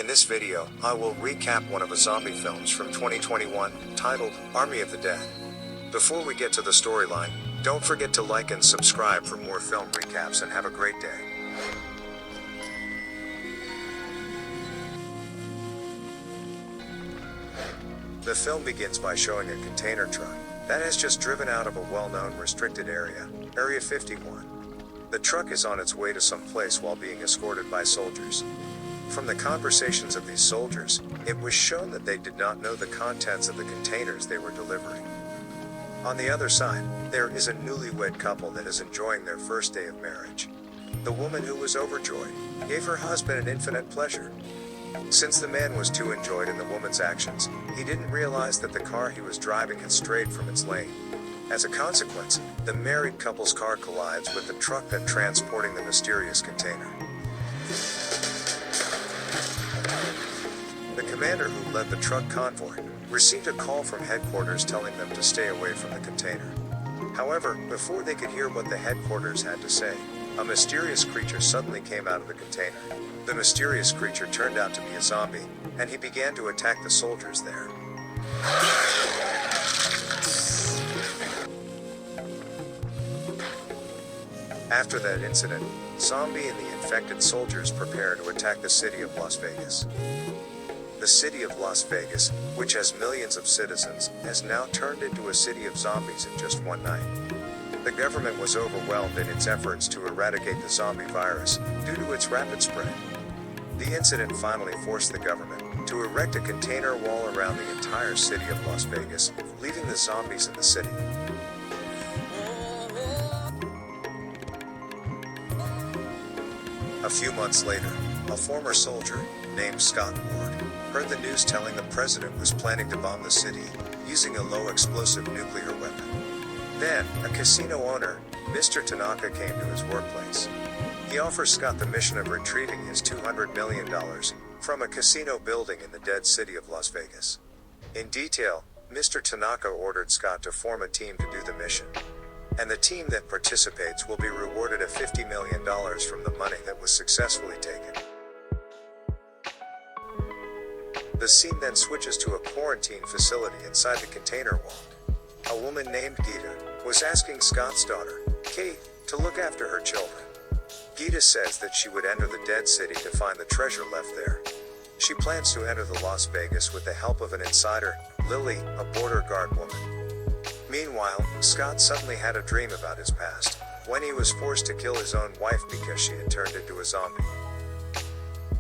In this video, I will recap one of the zombie films from 2021, titled Army of the Dead. Before we get to the storyline, don't forget to like and subscribe for more film recaps, and have a great day. The film begins by showing a container truck that has just driven out of a well-known restricted area, Area 51. The truck is on its way to some place while being escorted by soldiers. From the conversations of these soldiers, it was shown that they did not know the contents of the containers they were delivering. On the other side, there is a newlywed couple that is enjoying their first day of marriage. The woman, who was overjoyed, gave her husband an infinite pleasure. Since the man was too enjoyed in the woman's actions, he didn't realize that the car he was driving had strayed from its lane. As a consequence, the married couple's car collides with the truck that transporting the mysterious container. The commander who led the truck convoy received a call from headquarters telling them to stay away from the container. However, before they could hear what the headquarters had to say, a mysterious creature suddenly came out of the container. The mysterious creature turned out to be a zombie, and he began to attack the soldiers there. After that incident, Zombie and the infected soldiers prepare to attack the city of Las Vegas. The city of Las Vegas, which has millions of citizens, has now turned into a city of zombies in just one night. The government was overwhelmed in its efforts to eradicate the zombie virus due to its rapid spread. The incident finally forced the government to erect a container wall around the entire city of Las Vegas, leaving the zombies in the city. A few months later, a former soldier, named Scott Ward, heard the news telling the president was planning to bomb the city using a low-explosive nuclear weapon. Then, a casino owner, Mr. Tanaka, came to his workplace. He offers Scott the mission of retrieving his $200 million from a casino building in the dead city of Las Vegas. In detail, Mr. Tanaka ordered Scott to form a team to do the mission, and the team that participates will be rewarded a $50 million from the money that was successfully taken. The scene then switches to a quarantine facility inside the container wall. A woman named Gita was asking Scott's daughter, Kate, to look after her children. Gita says that she would enter the dead city to find the treasure left there. She plans to enter the Las Vegas with the help of an insider, Lily, a border guard woman. Meanwhile, Scott suddenly had a dream about his past, when he was forced to kill his own wife because she had turned into a zombie.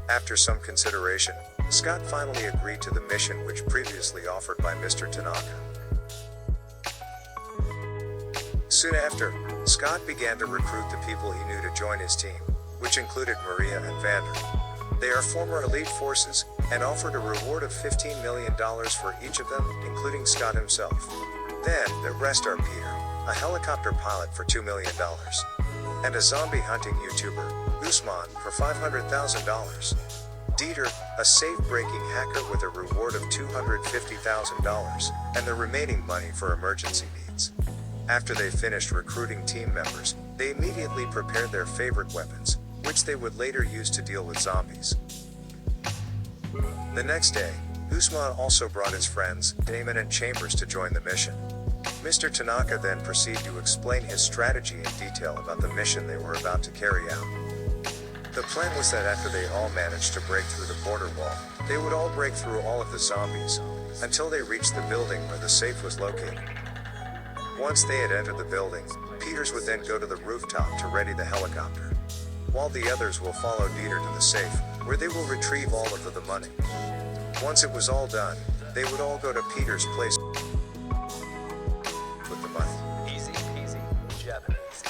After some consideration, Scott finally agreed to the mission which previously offered by Mr. Tanaka. Soon after, Scott began to recruit the people he knew to join his team, which included Maria and Vander. They are former elite forces, and offered a reward of $15 million for each of them, including Scott himself. Then, the rest are Peter, a helicopter pilot for $2 million, and a zombie hunting YouTuber, Usman, for $500,000. Dieter, a safe-breaking hacker with a reward of $250,000, and the remaining money for emergency needs. After they finished recruiting team members, they immediately prepared their favorite weapons, which they would later use to deal with zombies. The next day, Usman also brought his friends, Damon and Chambers, to join the mission. Mr. Tanaka then proceeded to explain his strategy in detail about the mission they were about to carry out. The plan was that after they all managed to break through the border wall, they would all break through all of the zombies, until they reached the building where the safe was located. Once they had entered the building, Peters would then go to the rooftop to ready the helicopter, while the others will follow Dieter to the safe, where they will retrieve all of the money. Once it was all done, they would all go to Peter's place with the money. Easy peasy, Japanese.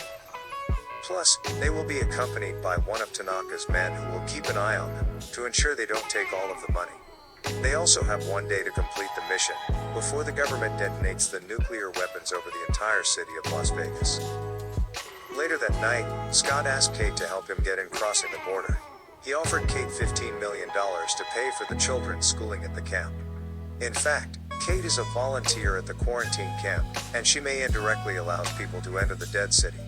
Plus, they will be accompanied by one of Tanaka's men who will keep an eye on them, to ensure they don't take all of the money. They also have one day to complete the mission, before the government detonates the nuclear weapons over the entire city of Las Vegas. Later that night, Scott asked Kate to help him get in crossing the border. He offered Kate $15 million to pay for the children's schooling at the camp. In fact, Kate is a volunteer at the quarantine camp, and she may indirectly allow people to enter the dead city.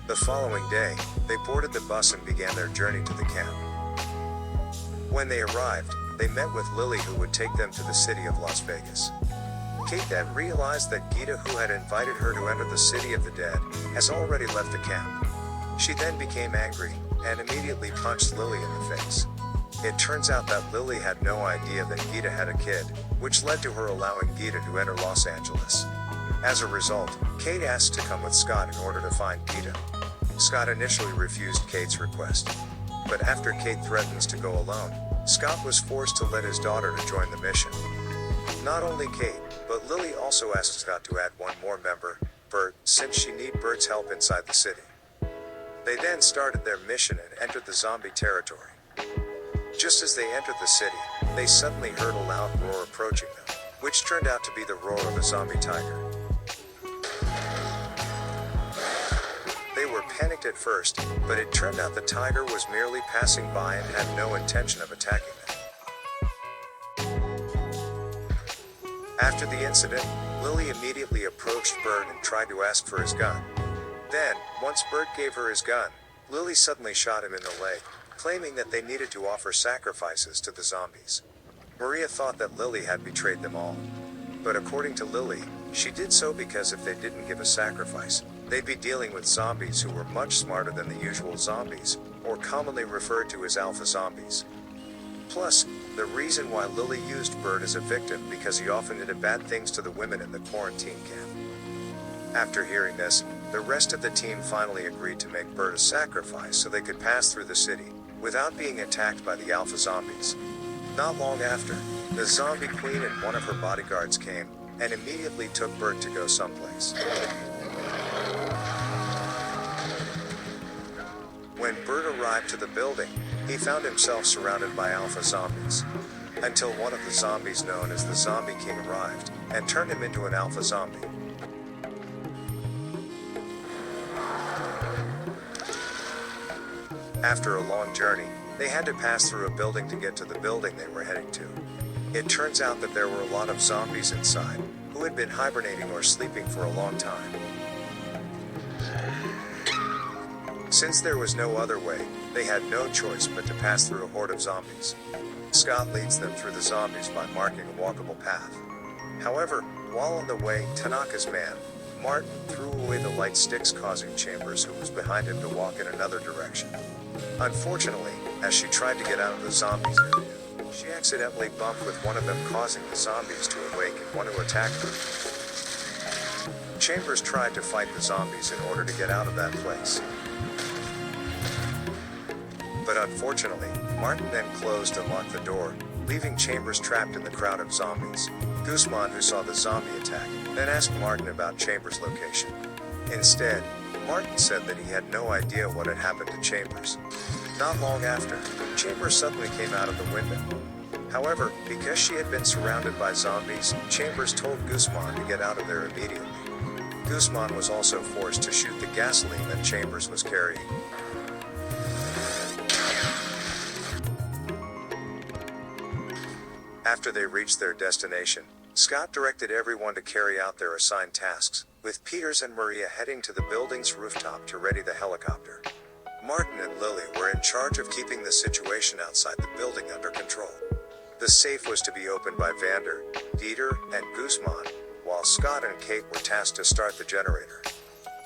The following day, they boarded the bus and began their journey to the camp. When they arrived, they met with Lily, who would take them to the city of Las Vegas. Kate then realized that Gita, who had invited her to enter the city of the dead, has already left the camp. She then became angry, and immediately punched Lily in the face. It turns out that Lily had no idea that Gita had a kid, which led to her allowing Gita to enter Los Angeles. As a result, Kate asked to come with Scott in order to find Gita. Scott initially refused Kate's request. But after Kate threatens to go alone, Scott was forced to let his daughter to join the mission. Not only Kate, but Lily also asked Scott to add one more member, Bert, since she needed Bert's help inside the city. They then started their mission and entered the zombie territory. Just as they entered the city, they suddenly heard a loud roar approaching them, which turned out to be the roar of a zombie tiger. They were panicked at first, but it turned out the tiger was merely passing by and had no intention of attacking them. After the incident, Lily immediately approached Bert and tried to ask for his gun. Then, once Bert gave her his gun, Lily suddenly shot him in the leg, claiming that they needed to offer sacrifices to the zombies. Maria thought that Lily had betrayed them all. But according to Lily, she did so because if they didn't give a sacrifice, they'd be dealing with zombies who were much smarter than the usual zombies, or commonly referred to as alpha zombies. Plus, the reason why Lily used Bert as a victim because he often did bad things to the women in the quarantine camp. After hearing this, the rest of the team finally agreed to make Bert a sacrifice so they could pass through the city, without being attacked by the alpha zombies. Not long after, the zombie queen and one of her bodyguards came, and immediately took Bert to go someplace. When Bert arrived to the building, he found himself surrounded by alpha zombies. Until one of the zombies known as the Zombie King arrived, and turned him into an alpha zombie. After a long journey, they had to pass through a building to get to the building they were heading to. It turns out that there were a lot of zombies inside, who had been hibernating or sleeping for a long time. Since there was no other way, they had no choice but to pass through a horde of zombies. Scott leads them through the zombies by marking a walkable path. However, while on the way, Tanaka's man, Martin, threw away the light sticks, causing Chambers, who was behind him, to walk in another direction. Unfortunately, as she tried to get out of the zombies area, she accidentally bumped with one of them, causing the zombies to awake and want to attack her. Chambers tried to fight the zombies in order to get out of that place. But unfortunately, Martin then closed and locked the door, leaving Chambers trapped in the crowd of zombies. Guzman, who saw the zombie attack, then asked Martin about Chambers' location. Instead, Martin said that he had no idea what had happened to Chambers. Not long after, Chambers suddenly came out of the window. However, because she had been surrounded by zombies, Chambers told Guzman to get out of there immediately. Guzman was also forced to shoot the gasoline that Chambers was carrying. After they reached their destination, Scott directed everyone to carry out their assigned tasks, with Peters and Maria heading to the building's rooftop to ready the helicopter. Martin and Lily were in charge of keeping the situation outside the building under control. The safe was to be opened by Vander, Dieter, and Guzman, while Scott and Kate were tasked to start the generator.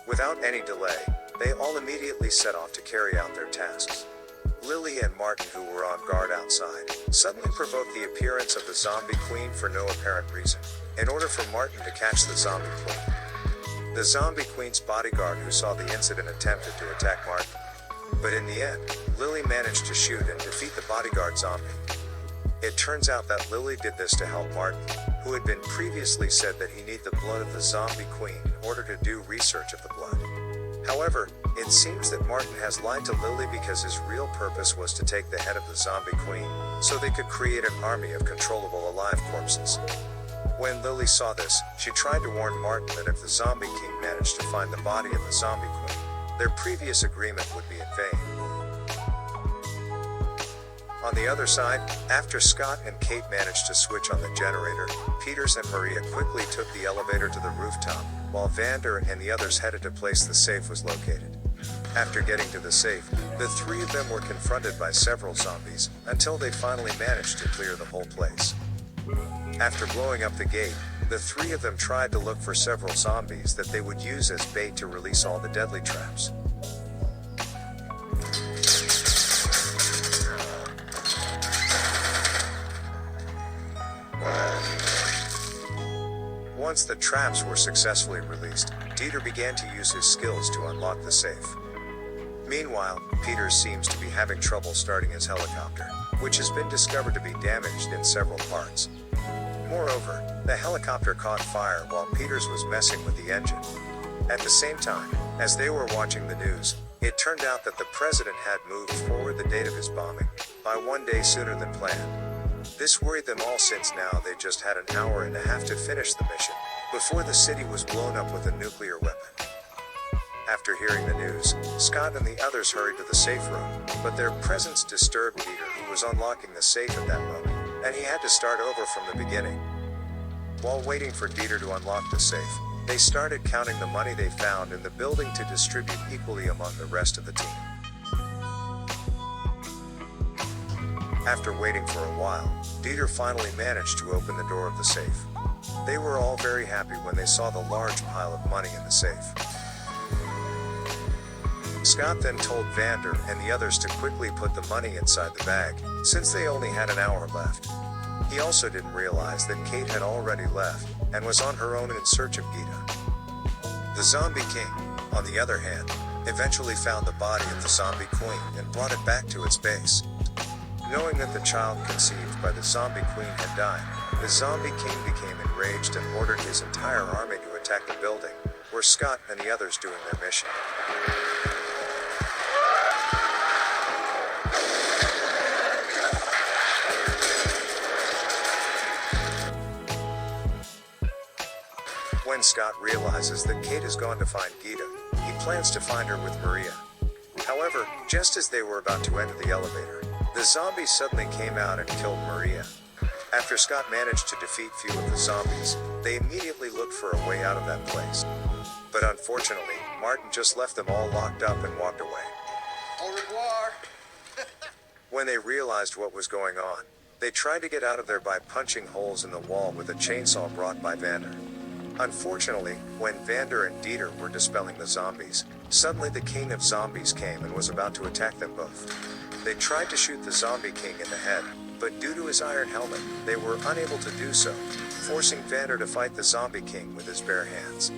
Without any delay, they all immediately set off to carry out their tasks. Lily and Martin, who were on guard outside, suddenly provoked the appearance of the zombie queen for no apparent reason, in order for Martin to catch the zombie queen. The zombie queen's bodyguard, who saw the incident, attempted to attack Martin. But in the end, Lily managed to shoot and defeat the bodyguard zombie. It turns out that Lily did this to help Martin, who had been previously said that he needed the blood of the zombie queen in order to do research of the blood. However, it seems that Martin has lied to Lily because his real purpose was to take the head of the zombie queen, so they could create an army of controllable alive corpses. When Lily saw this, she tried to warn Martin that if the zombie king managed to find the body of the zombie queen, their previous agreement would be in vain. On the other side, after Scott and Kate managed to switch on the generator, Peters and Maria quickly took the elevator to the rooftop, while Vander and the others headed to place the safe was located. After getting to the safe, the three of them were confronted by several zombies, until they finally managed to clear the whole place. After blowing up the gate, the three of them tried to look for several zombies that they would use as bait to release all the deadly traps. Once the traps were successfully released, Dieter began to use his skills to unlock the safe. Meanwhile, Peter seems to be having trouble starting his helicopter, which has been discovered to be damaged in several parts. Moreover, the helicopter caught fire while Peters was messing with the engine. At the same time, as they were watching the news, it turned out that the president had moved forward the date of his bombing by 1 day sooner than planned. This worried them all since now they just had an hour and a half to finish the mission, before the city was blown up with a nuclear weapon. After hearing the news, Scott and the others hurried to the safe room, but their presence disturbed Peter, who was unlocking the safe at that moment, and he had to start over from the beginning. While waiting for Dieter to unlock the safe, they started counting the money they found in the building to distribute equally among the rest of the team. After waiting for a while, Dieter finally managed to open the door of the safe. They were all very happy when they saw the large pile of money in the safe. Scott then told Vander and the others to quickly put the money inside the bag, since they only had an hour left. He also didn't realize that Kate had already left, and was on her own in search of Gita. The Zombie King, on the other hand, eventually found the body of the Zombie Queen and brought it back to its base. Knowing that the child conceived by the Zombie Queen had died, the Zombie King became enraged and ordered his entire army to attack the building, where Scott and the others doing their mission. When Scott realizes that Kate has gone to find Gita, he plans to find her with Maria. However, just as they were about to enter the elevator, the zombies suddenly came out and killed Maria. After Scott managed to defeat few of the zombies, they immediately looked for a way out of that place. But unfortunately, Martin just left them all locked up and walked away. Au revoir. When they realized what was going on, they tried to get out of there by punching holes in the wall with a chainsaw brought by Vander. Unfortunately, when Vander and Dieter were dispelling the zombies, suddenly the King of Zombies came and was about to attack them both. They tried to shoot the Zombie King in the head, but due to his iron helmet, they were unable to do so, forcing Vander to fight the Zombie King with his bare hands.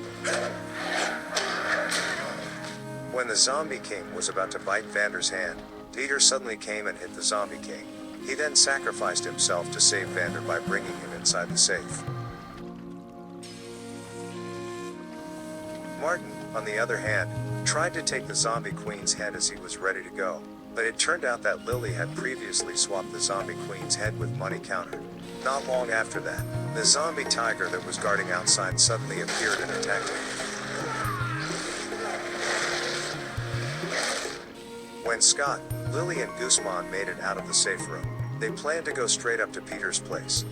When the Zombie King was about to bite Vander's hand, Dieter suddenly came and hit the Zombie King. He then sacrificed himself to save Vander by bringing him inside the safe. Martin, on the other hand, tried to take the Zombie Queen's head as he was ready to go, but it turned out that Lily had previously swapped the Zombie Queen's head with money counter. Not long after that, the zombie tiger that was guarding outside suddenly appeared and attacked him. When Scott, Lily and Guzman made it out of the safe room, they planned to go straight up to Peter's place.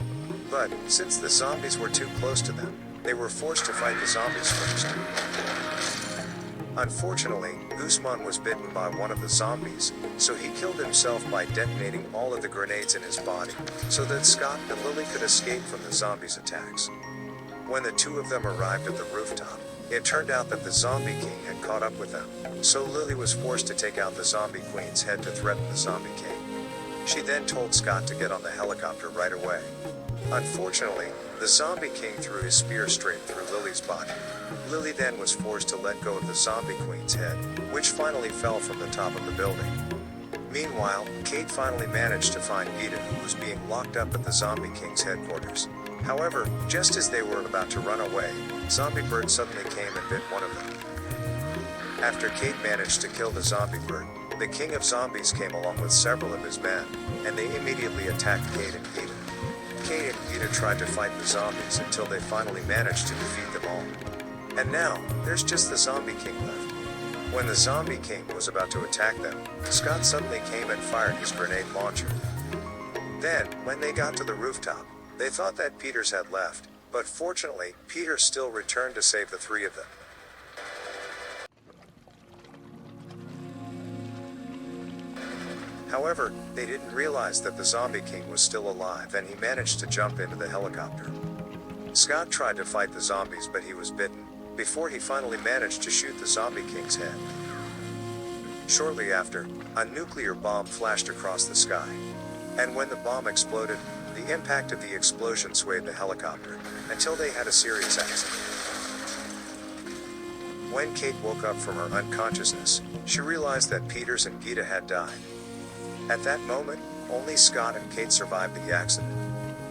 But, since the zombies were too close to them, they were forced to fight the zombies first. Unfortunately, Guzman was bitten by one of the zombies, so he killed himself by detonating all of the grenades in his body, so that Scott and Lily could escape from the zombies' attacks. When the two of them arrived at the rooftop, it turned out that the Zombie King had caught up with them, so Lily was forced to take out the Zombie Queen's head to threaten the Zombie King. She then told Scott to get on the helicopter right away. Unfortunately, the Zombie King threw his spear straight through Lily's body. Lily then was forced to let go of the Zombie Queen's head, which finally fell from the top of the building. Meanwhile, Kate finally managed to find Gita, who was being locked up at the Zombie King's headquarters. However, just as they were about to run away, Zombie Bird suddenly came and bit one of them. After Kate managed to kill the Zombie Bird, the King of Zombies came along with several of his men, and they immediately attacked Kate and Gita. Kate and Gita tried to fight the zombies until they finally managed to defeat them all. And now, there's just the Zombie King left. When the Zombie King was about to attack them, Scott suddenly came and fired his grenade launcher. Then, when they got to the rooftop, they thought that Peters had left, but fortunately, Peter still returned to save the three of them. However, they didn't realize that the Zombie King was still alive and he managed to jump into the helicopter. Scott tried to fight the zombies, but he was bitten, before he finally managed to shoot the Zombie King's head. Shortly after, a nuclear bomb flashed across the sky. And when the bomb exploded, the impact of the explosion swayed the helicopter, until they had a serious accident. When Kate woke up from her unconsciousness, she realized that Peters and Gita had died. At that moment, only Scott and Kate survived the accident.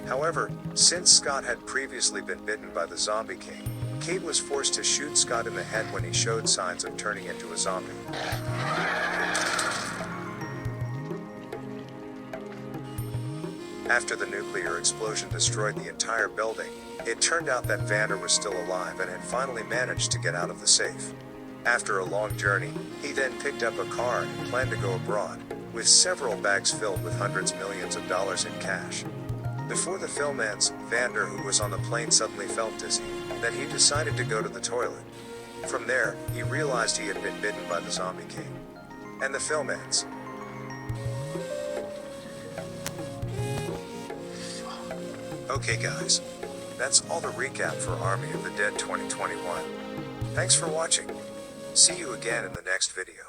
However, since Scott had previously been bitten by the Zombie King, Kate was forced to shoot Scott in the head when he showed signs of turning into a zombie. After the nuclear explosion destroyed the entire building, it turned out that Vander was still alive and had finally managed to get out of the safe. After a long journey, he then picked up a car and planned to go abroad, with several bags filled with hundreds of millions of dollars in cash. Before the film ends, Vander, who was on the plane, suddenly felt dizzy, that he decided to go to the toilet. From there, he realized he had been bitten by the Zombie King. And the film ends. Okay guys, that's all the recap for Army of the Dead 2021. Thanks for watching. See you again in the next video.